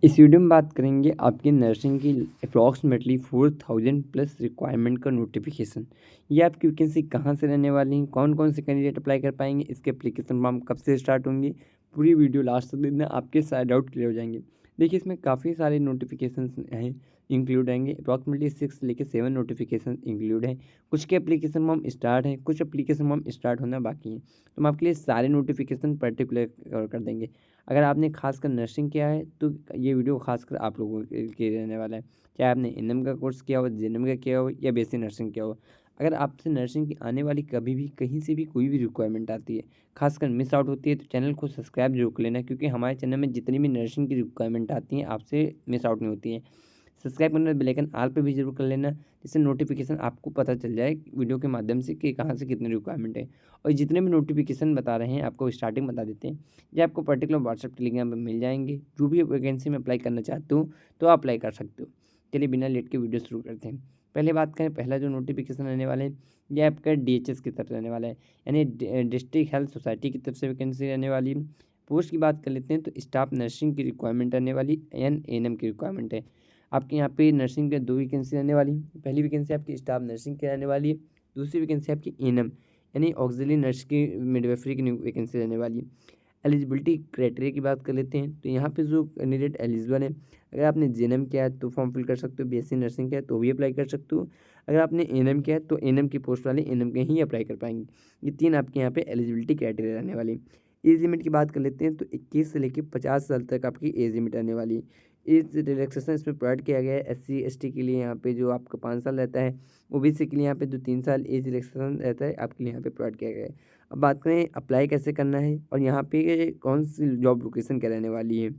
इस वीडियो में बात करेंगे आपकी नर्सिंग की अप्रॉक्सीमेटली 4000 प्लस रिक्वायरमेंट का नोटिफिकेशन। ये आपकी वैकेंसी कहाँ से रहने वाली है, कौन कौन से कैंडिडेट अप्लाई कर पाएंगे, इसके एप्लीकेशन फॉर्म कब से स्टार्ट होंगी। पूरी वीडियो लास्ट तक देखना, आपके सारे डाउट क्लियर हो जाएंगे। देखिए, इसमें काफ़ी सारे नोटिफिकेशन हैं, इंक्लूड आएंगे। अप्रॉक्सीमेटली 6 लेके 7 नोटिफिकेशन इंक्लूड हैं। कुछ के एप्लीकेशन फॉर्म स्टार्ट हैं, कुछ एप्लीकेशन फॉर्म स्टार्ट होना बाकी है। तो हम आपके लिए सारे नोटिफिकेशन पर्टिकुलर कवर कर देंगे। अगर आपने खासकर नर्सिंग किया है तो ये वीडियो खासकर आप लोगों के लिए रहने वाला है। चाहे आपने एनएम का कोर्स किया हो, जेएनएम का किया हो या बेसिक नर्सिंग किया हो। अगर आपसे नर्सिंग की आने वाली कभी भी कहीं से भी कोई भी रिक्वायरमेंट आती है, खासकर मिस आउट होती है, तो चैनल को सब्सक्राइब जरूर कर लेना, क्योंकि हमारे चैनल में जितनी भी नर्सिंग की रिक्वायरमेंट आती हैं आपसे मिस आउट नहीं होती हैं। सब्सक्राइब करना, बेल आइकन ऑल पे भी जरूर कर लेना, जिससे नोटिफिकेशन आपको पता चल जाए वीडियो के माध्यम से कि कहाँ से कितनी रिक्वायरमेंट है। और जितने भी नोटिफिकेशन बता रहे हैं आपको स्टार्टिंग बता देते हैं, ये आपको पर्टिकुलर व्हाट्सएप टेलीग्राम पर मिल जाएंगे। जो भी वैकेंसी में अप्लाई करना चाहते हो तो आप अप्लाई कर सकते हो। चलिए बिना लेट के वीडियो शुरू करते हैं। पहले बात करें, पहला जो नोटिफिकेशन रहने वाला है ये आपका डीएचएस की तरफ रहने वाला है, यानी डिस्ट्रिक्ट हेल्थ सोसाइटी की तरफ से वैकेंसी रहने वाली है। पोस्ट की बात कर लेते हैं तो स्टाफ नर्सिंग की रिक्वायरमेंट रहने वाली, एएनएम की रिक्वायरमेंट है। आपके यहाँ पे नर्सिंग के 2 वैकेंसी रहने वाली है। पहली वैकेंसी आपकी स्टाफ नर्सिंग की रहने वाली है, दूसरी वैकेंसी आपकी एएनएम यानी ऑक्सिलरी नर्स की मिडवाइफरी की वैकेंसी रहने वाली है। एलिजिबिलिटी क्राइटेरिया की बात कर लेते हैं तो यहाँ पे जो कैंडिडेट एलिजिबल है, अगर आपने जेएनएम किया है तो फॉर्म फिल कर सकते हो, बीएससी नर्सिंग किया है तो भी अप्लाई कर सकते हो। अगर आपने एएनएम किया है तो एएनएम की पोस्ट वाले एएनएम के ही अप्लाई कर पाएंगे। ये 3 आपके यहाँ पे एलिजिबिलिटी क्राइटेरिया रहने वाली है। एज लिमिट की बात कर लेते हैं तो 21 से लेकर 50 साल तक आपकी एज लिमिट रहने वाली है। एज रिलैक्सेशन इसमें प्रोवाइड किया गया है एससी एसटी के लिए, यहाँ पे जो आपका 5 साल रहता है। ओबीसी के लिए यहाँ पे जो 3 साल एज रिलैक्सेशन रहता है आपके लिए यहाँ पे प्रोवाइड किया गया है। अब बात करें अप्लाई कैसे करना है और यहाँ पे कौन सी जॉब लोकेशन क्या रहने वाली है,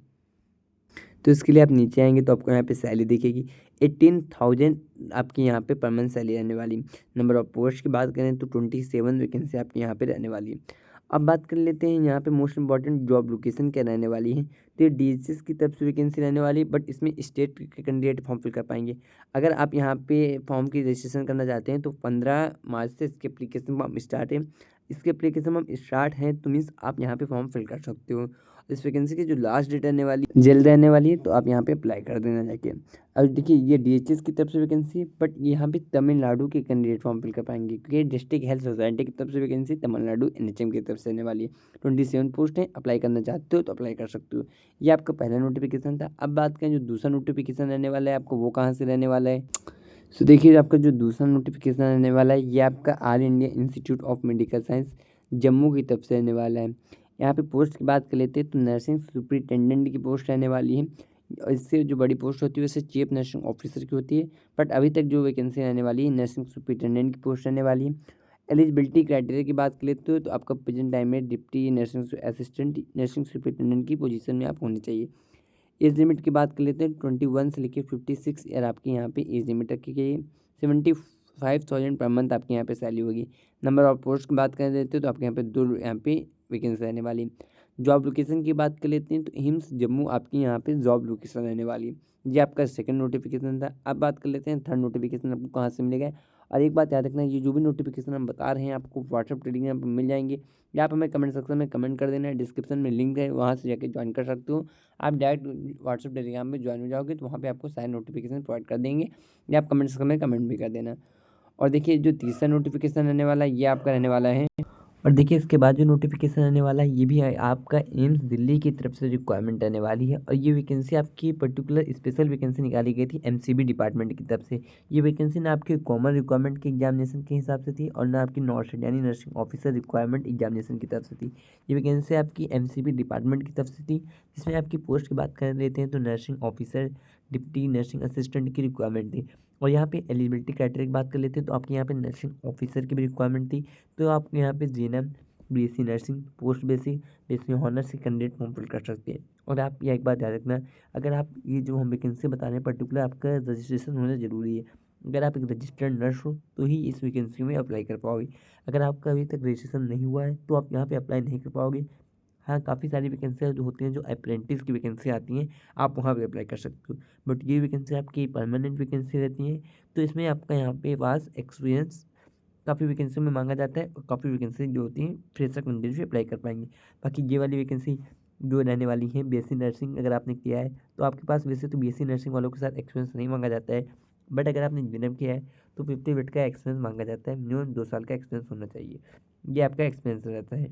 तो इसके लिए आप नीचे आएंगे तो आपको यहाँ पे सैलरी दिखेगी। 18,000 आपकी यहाँ पे पर मंथ सैलरी रहने वाली। नंबर ऑफ पोस्ट की बात करें तो 27 वैकेंसी आपकी यहाँ पे रहने वाली है। अब बात कर लेते हैं यहाँ पे मोस्ट इंपॉर्टेंट जॉब लोकेशन क्या रहने वाली है, तो ये डीएचएस की तरफ से वैकेंसी रहने वाली है, बट इसमें स्टेट के कैंडिडेट फॉर्म फिल कर पाएंगे। अगर आप यहाँ पे फॉर्म की रजिस्ट्रेशन करना चाहते हैं तो 15 मार्च से इसके एप्लीकेशन फॉर्म स्टार्ट है। इसके एप्लीकेशन फॉर्म स्टार्ट है तो मीन्स आप यहाँ पे फॉर्म फिल कर सकते हो। इस वैकेंसी की जो लास्ट डेट रहने वाली जल्द रहने वाली है, तो आप यहाँ पे अप्लाई कर देना जाके। अब देखिए, ये डीएचएस की तरफ से वैकेंसी है, बट यहाँ पे तमिलनाडु के कैंडिडेट फॉर्म फिल कर पाएंगे, क्योंकि डिस्ट्रिक्ट हेल्थ सोसाइटी की तरफ से वैकेंसी तमिलनाडु एनएचएम की तरफ से रहने वाली है। 27 पोस्ट है, अप्लाई करना चाहते हो तो अप्लाई कर सकते हो। ये आपका पहला नोटिफिकेशन था। अब बात करें जो दूसरा नोटिफिकेशन रहने वाला है आपको, वो कहाँ से रहने वाला है। तो देखिए, आपका जो दूसरा नोटिफिकेशन रहने वाला है ये आपका all India institute of medical science Jammu की तरफ से रहने वाला है। यहाँ पे पोस्ट की बात कर लेते हैं तो नर्सिंग सुपरिटेंडेंट की पोस्ट रहने वाली है। और इससे जो बड़ी पोस्ट होती है वैसे चीफ नर्सिंग ऑफिसर की होती है, बट अभी तक जो वैकेंसी रहने वाली है नर्सिंग सुपरिटेंडेंट की पोस्ट रहने वाली है। एलिजिबिलिटी क्राइटेरिया की बात कर लेते हो तो आपका प्रेजेंट टाइम में deputy nursing assistant nursing superintendent की पोजीशन में आप होनी चाहिए। एज लिमिट की बात कर लेते हैं 21 से लेकर 56 ईयर आपकी यहाँ पे एज लिमिट रखी गई है। 75,000 पर मंथ आपके यहाँ पे सैलरी होगी। नंबर ऑफ पोस्ट की बात कर लेते हैं तो आपके यहाँ पे 2 यहाँ पे वैकेंसी रहने वाली। जॉब लोकेशन की बात कर लेते हैं तो हिम्स जम्मू आपकी यहाँ पे जॉब लोकेशन रहने वाली। ये आपका सेकंड नोटिफिकेशन था। अब बात कर लेते हैं थर्ड नोटिफिकेशन आपको कहाँ से मिलेगा। और एक बात याद रखना, ये जो भी नोटिफिकेशन हम बता रहे हैं आपको व्हाट्सअप टेलीग्राम पर मिल जाएंगे, या आप हमें कमेंट सेक्शन में कमेंट कर देना है। डिस्क्रिप्शन में लिंक है, वहाँ से जाके ज्वाइन कर सकते हो। आप डायरेक्ट व्हाट्सअप टेलीग्राम में ज्वाइन हो जाओगे तो वहाँ पे आपको सारे नोटिफिकेशन प्रोवाइड कर देंगे, या आप कमेंट सेक्शन में कमेंट भी कर देना। और देखिए, जो तीसरा नोटिफिकेशन रहने वाला है ये आपका रहने वाला है। और देखिए, इसके बाद जो नोटिफिकेशन आने वाला है ये भी है आपका एम्स दिल्ली की तरफ से रिक्वायरमेंट आने वाली है। और ये वैकेंसी आपकी पर्टिकुलर स्पेशल वैकेंसी निकाली गई थी एमसीबी डिपार्टमेंट की तरफ से। ये वैकेंसी ना आपके कॉमन रिक्वायरमेंट के एग्जामिनेशन के हिसाब से थी और ना आपकी नॉर्थ यानी नर्सिंग ऑफिसर रिक्वायरमेंट एग्जामिनेशन की तरफ से थी। ये वैकेंसी आपकी एमसीबी डिपार्टमेंट की तरफ से थी, जिसमें आपकी पोस्ट की बात कर लेते हैं तो nursing officer deputy nursing assistant की रिक्वायरमेंट थी। और यहाँ पे एलिजिबिलिटी क्राइटेरिया की बात कर लेते हैं तो आपके यहाँ पे नर्सिंग ऑफिसर की भी रिक्वायरमेंट थी। तो आप यहाँ पे GNM BSc nursing post basic basic honours से कैंडिडेट फॉर्म फिल कर सकते हैं। और आप यह एक बात याद रखना, अगर आप ये जो हम वैकेंसी बता रहे हैं पर्टिकुलर आपका रजिस्ट्रेशन होना ज़रूरी है। अगर आप एक रजिस्टर्ड नर्स हो तो ही इस वैकेंसी में अप्लाई कर पाओगे। अगर आपका अभी तक रजिस्ट्रेशन नहीं हुआ है तो आप यहाँ पे अप्लाई नहीं कर पाओगे। हाँ, काफ़ी सारी वैकेंसियाँ जो होती हैं, जो अप्रेंटिस की वैकेंसी आती हैं, आप वहाँ पे अप्लाई कर सकते हो। बट ये वैकेंसी आपकी परमानेंट वैकेंसी रहती है, तो इसमें आपका यहाँ पे पास एक्सपीरियंस काफ़ी वैकेंसी में मांगा जाता है, और काफ़ी वैकेंसी जो होती हैं फ्रेशर कैंडिडेट भी अप्लाई कर पाएंगे। बाकी ये वाली वैकेंसी जो रहने वाली हैं बीएससी नर्सिंग अगर आपने किया है तो आपके पास वैसे तो बीएससी नर्सिंग वालों के साथ एक्सपीरियंस नहीं मांगा जाता है, बट अगर आपने इंजीनियरिंग किया है तो 50 मिनट का एक्सपीरियंस मांगा जाता है, मिनिमम 2 साल का एक्सपीरियंस होना चाहिए। ये आपका एक्सपीरियंस रहता है।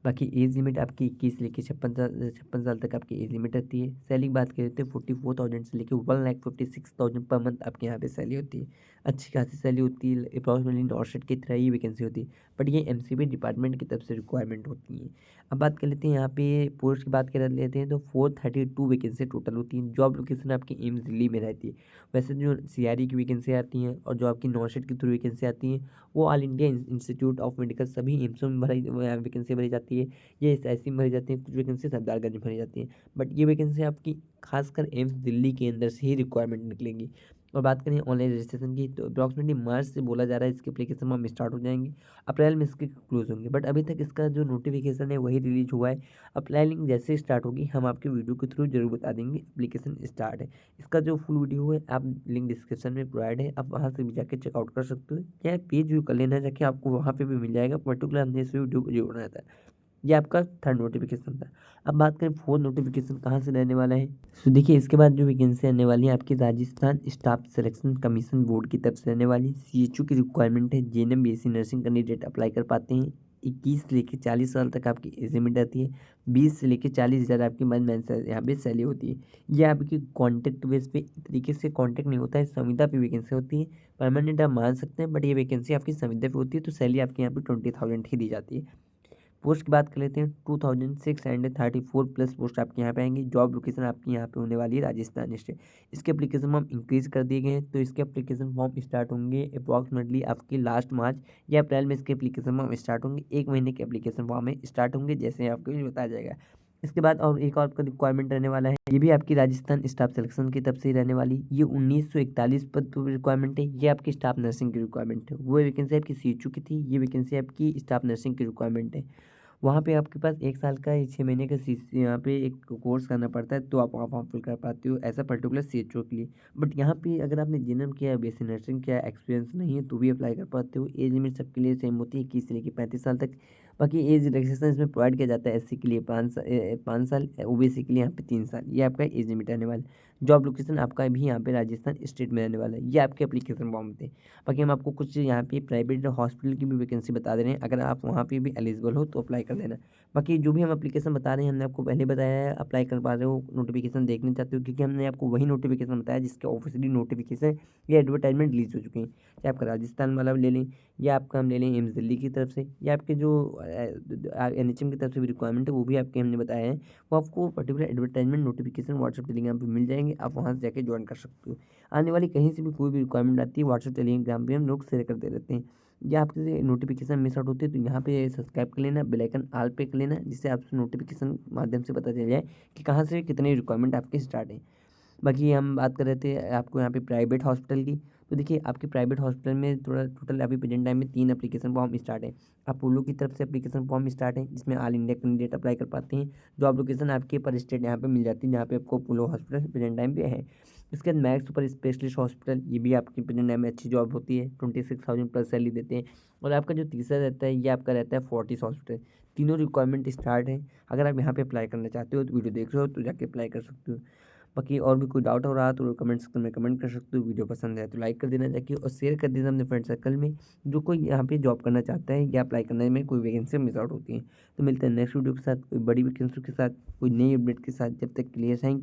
बाकी एज लिमिट आपकी 21 से लेके 56 साल तक आपकी एज लिमिट रहती है। सैलरी की बात करें तो 44,000 से लेके 1,56,000 पर मंथ आपके यहाँ पे सैलरी होती है। अच्छी खासी सैलरी होती है, अप्रॉक्सीमेटली नॉर्शेट की तरह ही वैकेंसी होती है, बट ये एमसीबी डिपार्टमेंट की तरफ से रिक्वायरमेंट होती है। अब बात कर लेते हैं यहाँ पे पोस्ट की बात कर लेते हैं तो 432 वैकेंसी टोटल होती हैं। जॉब लोकेशन आपकी एम्स दिल्ली में रहती है। वैसे जो सीआरई की वैकेंसी आती हैं और जो आपकी नॉर्शेट के थ्रू वैकेंसी आती हैं वो all India institute of medical सभी एम्सों में भरी वैकेंसी भरी जाती है। ये एसआईसी में भरी जाती है, कुछ वैकेंसी सरदारगंज में भरी जाती है, बट ये वैकेंसी आपकी खासकर एम्स दिल्ली के अंदर से ही रिक्वायरमेंट निकलेंगी। और बात करें ऑनलाइन रजिस्ट्रेशन की तो अप्रॉक्सीमेटली मार्च से बोला जा रहा है इसके एप्लीकेशन फॉर्म स्टार्ट हो जाएंगे, अप्रैल में इसके क्लोज होंगे, बट अभी तक इसका जो नोटिफिकेशन है वही रिलीज हुआ है। अप्लाई लिंक जैसे स्टार्ट होगी हम आपके वीडियो के थ्रू जरूर बता देंगे एप्लीकेशन स्टार्ट है। इसका जो फुल वीडियो है आप लिंक डिस्क्रिप्शन में प्रोवाइड है, आप वहाँ से भी जाके चेकआउट कर सकते हो, या पेज व्यू कर लेना जाके, आपको वहाँ पे भी मिल जाएगा। पर्टिकुलर हमने इस वीडियो को जोड़ना था। ये आपका थर्ड नोटिफिकेशन था। अब बात करें फोर्थ नोटिफिकेशन कहाँ से रहने वाला है, तो देखिए इसके बाद जो वैकेंसी आने वाली है आपकी Rajasthan staff selection commission board की तरफ से रहने वाली सीएचओ की रिक्वायरमेंट है। GNM BSc nursing candidate apply कर पाते हैं। 21 से लेकर 40 साल तक आपकी एज लिमिट रहती है। 20 से लेकर 40,000 आपकी मंथ यहाँ पे सैलरी होती है। ये आपकी कॉन्ट्रैक्ट बेस पे तरीके से कॉन्ट्रैक्ट नहीं होता है, संविदा पे वैकेंसी होती है। परमानेंट आप मान सकते हैं, बट ये वैकेंसी आपकी संविदा पे होती है, तो सैलरी आपके यहाँ पे 20,000 ही दी जाती है। पोस्ट की बात कर लेते हैं 2634 प्लस पोस्ट आपके यहाँ पे आएंगी। जॉब लोकेशन आपकी यहाँ पे होने वाली है राजस्थान स्टेट। इसके एप्लीकेशन फॉर्म इंक्रीज कर दिए गए हैं, तो इसके एप्लीकेशन फॉर्म स्टार्ट होंगे अप्रॉक्सीमेटली आपके लास्ट मार्च या अप्रैल में इसके एप्लीकेशन फॉर्म स्टार्ट होंगे। 1 महीने के एप्लीकेशन फॉर्म में स्टार्ट होंगे, जैसे आपको भी बताया जाएगा। इसके बाद और एक और आपका रिक्वायरमेंट रहने वाला है, ये भी आपकी राजस्थान स्टाफ सिलेक्शन की तरफ से ही रहने वाली। ये 1941 पद रिक्वायरमेंट है। ये आपकी स्टाफ नर्सिंग की रिक्वायरमेंट है। वो वैकेंसी आपकी सीएचओ की थी, ये वैकेंसी आपकी स्टाफ नर्सिंग की रिक्वायरमेंट है। वहाँ पे आपके पास 1 साल का या 6 महीने का यहाँ पे एक कोर्स करना पड़ता है, तो आप वहाँ फॉर्म फिल कर पाते हो ऐसा पर्टिकुलर सीएचओ के लिए। बट यहाँ पे अगर आपने जीएनएम किया है, बीएससी नर्सिंग किया है, एक्सपीरियंस नहीं है, तो भी अप्लाई कर पाते हो। एज लिमिट सबके लिए सेम होती है 21 से लेकर 35 साल तक। बाकी एज रिलैक्सेशन इसमें प्रोवाइड किया जाता है। एससी के लिए 5 साल, ओबीसी के लिए यहाँ पे 3 साल। ये आपका एज लिमिट रहने वाला है। जॉब लोकेशन आपका भी यहाँ पे राजस्थान स्टेट में रहने वाला है। ये आपके एप्लीकेशन फॉर्म थे। बाकी हम आपको कुछ यहाँ पे प्राइवेट हॉस्पिटल की भी वैकेंसी बता दे रहे हैं, अगर आप वहाँ पे भी एलिजिबल हो तो अप्लाई कर देना। बाकी जो भी हम एप्लीकेशन बता रहे हैं हमने आपको पहले बताया है, अप्लाई कर पा रहे हो, नोटिफिकेशन देखना चाहते हो, क्योंकि हमने आपको वही नोटिफिकेशन बताया जिसके ऑफिशियली नोटिफिकेशन या एडवर्टाइजमेंट रिलीज हो चुके हैं। चाहे आपका राजस्थान वाला ले लें, या आपका हम ले लें एम्स दिल्ली की तरफ से, या आपके जो एनएचएम की तरफ से भी रिक्वायरमेंट है वो भी आपके हमने बताया है। वो आपको particular advertisement notification WhatsApp Telegram पे मिल जाएंगे, आप वहाँ से जाके ज्वाइन कर सकते हो। आने वाली कहीं से भी कोई भी रिक्वायरमेंट आती है व्हाट्सएप टेलीग्राम पे हम लोग शेयर करते रहते हैं। या आपके नोटिफिकेशन मिस आउट होती है तो यहाँ पे सब्सक्राइब कर लेना, बेल आइकन ऑल पे कर लेना, जिससे आपसे नोटिफिकेशन माध्यम से पता चल जाए कि कहाँ से कितनी रिक्वायरमेंट आपके स्टार्ट है। बाकी हम बात कर रहे थे आपको यहाँ पे प्राइवेट हॉस्पिटल की, तो देखिए आपके प्राइवेट हॉस्पिटल में थोड़ा टोटल अभी प्रेजेंट टाइम में 3 एप्लीकेशन फॉर्म स्टार्ट है। अपोलो की तरफ से एप्लीकेशन फॉर्म स्टार्ट है, जिसमें ऑल इंडिया कैंडिडेट अप्लाई कर पाते हैं। जॉब लोकेशन आपके पर स्टेट यहाँ पे मिल जाती है, जहाँ पे आपको अपोलो हॉस्पिटल प्रेजेंट टाइम पे है। इसके बाद मैक्स सुपर स्पेशलिस्ट हॉस्पिटल, ये भी आपकी प्रेजेंट टाइम में अच्छी जॉब होती है, 26,000 प्लस सैलरी देते हैं। और आपका जो तीसरा रहता है ये आपका रहता है फोर्टिस हॉस्पिटल। तीनों रिक्वायरमेंट स्टार्ट है। अगर आप यहाँ पे अप्लाई करना चाहते हो तो वीडियो देख रहे हो तो जाके अप्लाई कर सकते हो। बाकी और भी कोई डाउट हो रहा तो कमेंट सेक्शन में कमेंट कर सकते हो। वीडियो पसंद है तो लाइक कर देना जाके, और शेयर कर देना अपने फ्रेंड सर्कल में जो कोई यहाँ पे जॉब करना चाहता है या अप्लाई करने में कोई वैकेंसी मिस आउट होती है। तो मिलते हैं नेक्स्ट वीडियो के साथ, कोई बड़ी वैकेंसी के साथ, कोई नई अपडेट के साथ। जब तक के लिए थैंक यू।